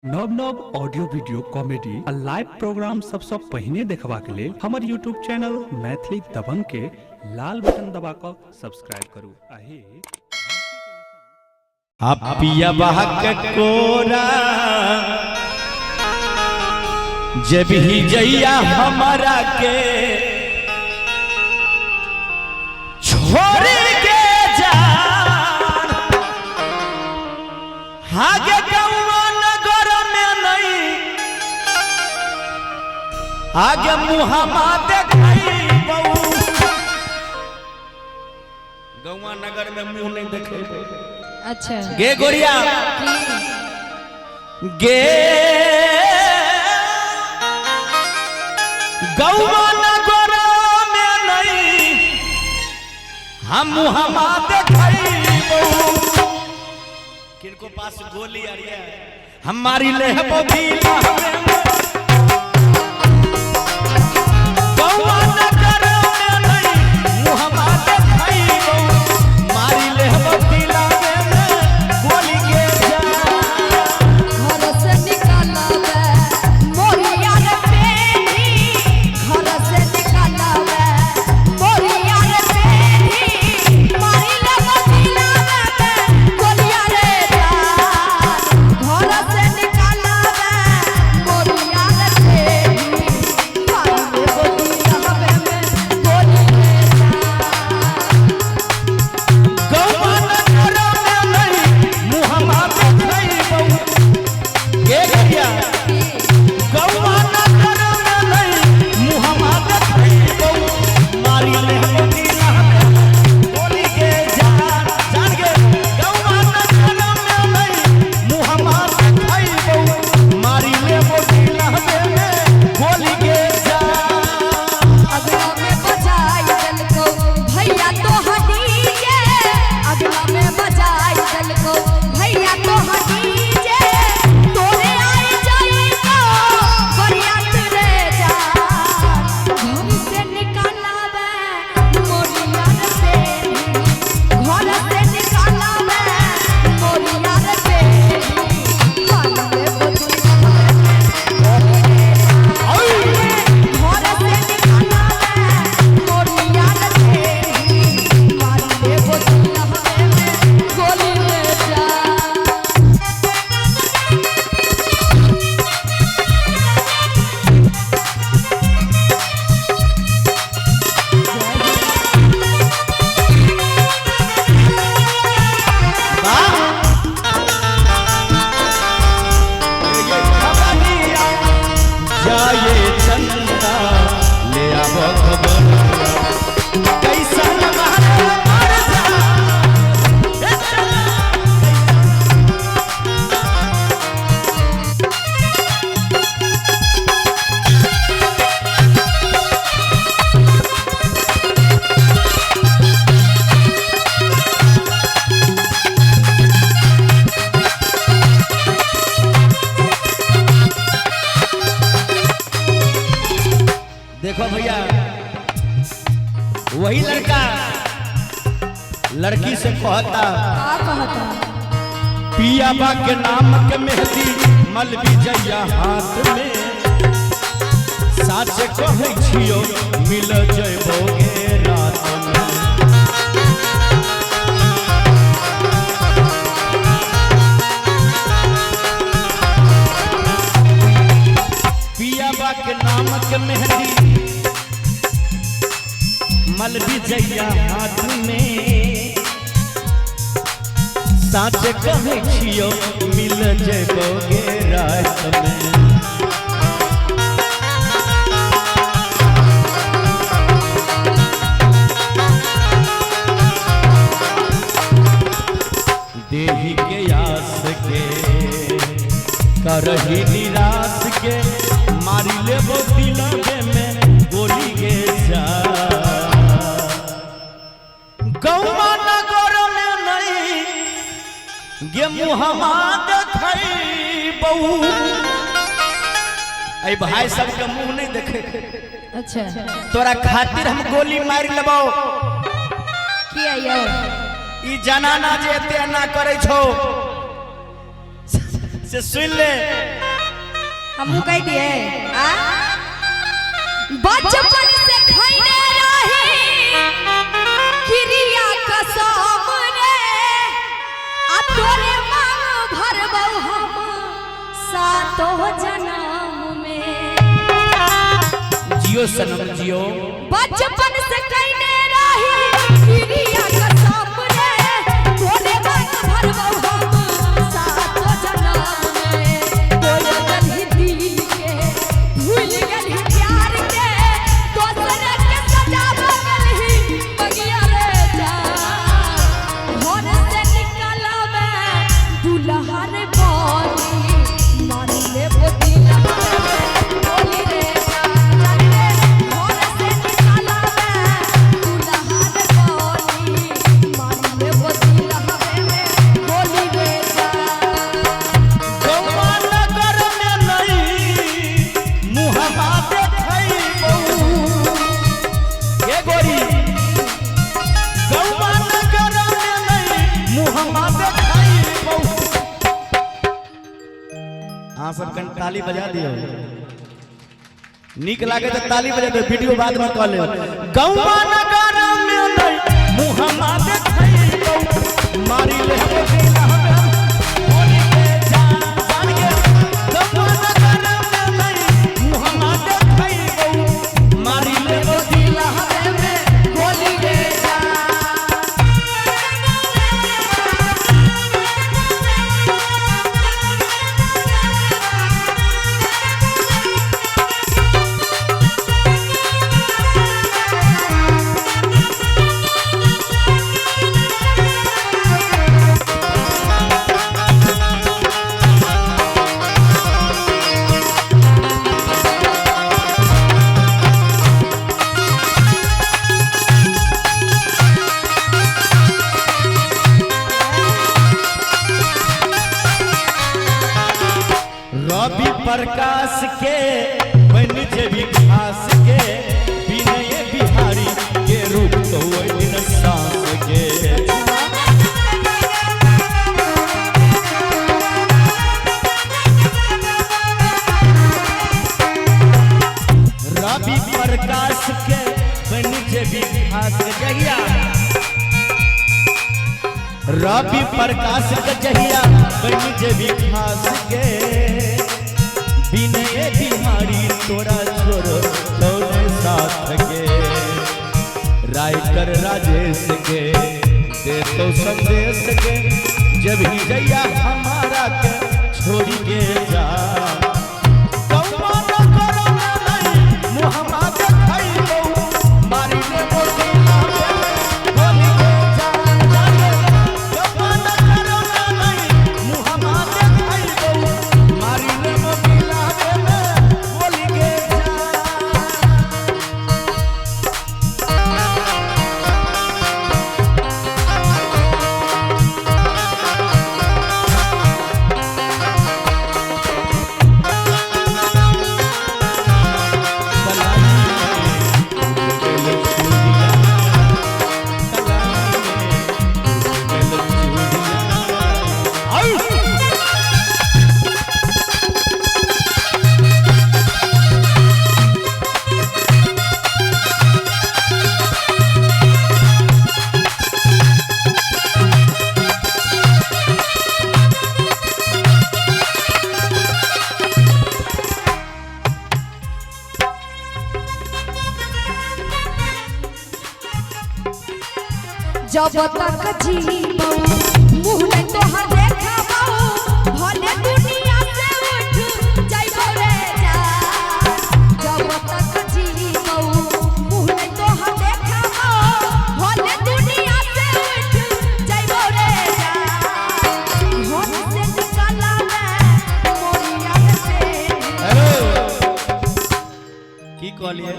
नव नव audio video comedy आ लाइव प्रोग्राम सबसे पहले देखबा के लिए हमारे यूट्यूब चैनल मैथिली दबंग के लाल बटन दबा कर सब्सक्राइब करू। पिया कोरा जब ही जइया हमारा के छोड़ के जान आगे गौवा नगर में नहीं आगे मुहम्मा देखाई बहू गौवा नगर में मुंह नहीं देखे। अच्छा गे गोरिया गे गौवा नगर में नहीं हम मुहम्मा देखाई किनको पास गोली आ रही है हमारी ले गौवा नगर में नहीं मुहम्मा देखाई मारी ले देखो भैया वही लड़का लड़की से कहता पिया बा के नाम के मेहंदी मलबी जइया हाथ में साचे कहै छियो मिल जइबोगे रात में पिया बा के नाम के मेहंदी मलबी जइया हाथ में साच कहै छियो मिल जइबोगे रात में देही के आस के करही निराश के मारी लेबो दिलबे में गोली गे जा गौवा नगर में नहीं गे मुहम्मा देखाई बहू ऐ भाई सब के मुंह नहीं देखे। अच्छा तोरा खातिर हम गोली मार लेबो किया यो ई जनाना जे एते ना करे छो से सुन ले हम कह दिए आ बचपन से खैने रही क्रिया कसम रे आ तोरे मांग भरबौ हम सातो जन्म में। जियो सनम जियो बचपन से खैने रही क्रिया कसम रे तोरे मांग भरबौ हम सातो जन्म में। तोरे गलही दिल के भूल गलही प्यार के दोसर के सजावा गलही बगिया रे जा। घर से निकलबे दुल्हा रे बोली मार ले वो दिल बोली रे जा। घर से निकलबे दुल्हा रे बोली मार ले वो दिल बोली रे जा। गौवा नगर में नहीं मुहम्मा देखई बहु के गोरी गौवा नगर में नहीं मुहम्मा देखई बहु। हाँ सब कन ताली बजा दियो नीक लागे तो ताली बजा दो वीडियो बाद में कॉल ले गौवा नगर में नहीं मुहम्मा देखई बहु मारी ले हम दिल हमें बोली के जान जान के गौवा नगर में नहीं मुहम्मा देखई बहु मारी ले वो दिल हमें बोली के जान। रवि प्रकाश के बन जेबी खास के विनय बिहारी के रूप तो दिन सांस के। रवि प्रकाश के बन जेबी खास जहिया रवि प्रकाश के जहिया बन जेबी खास के विनय बिहारी तोरा छोरो तोरे साथ के। राइटर राजेश के दे तो संदेश के जब ही जैया हमारा के छोड़ी के जा। गौवा नगर में नहीं मुहम्मा देखई बहु मारी ले वो दिल हमें बोली के जान जान। गौवा नगर में नहीं मुहम्मा देखई बहु मारी ले वो दिल हमें बोली के जान। जब तक जीबौ मुँह नहीं तोहर देखबौ भले दुनिया से उठ जाइबौ रे जान। जब तक जीबौ मुँह नहीं तोहर देखबौ भले दुनिया से उठ जाइबौ रे जान। घर से निकलबे मोरिया से हेलो की कहलिए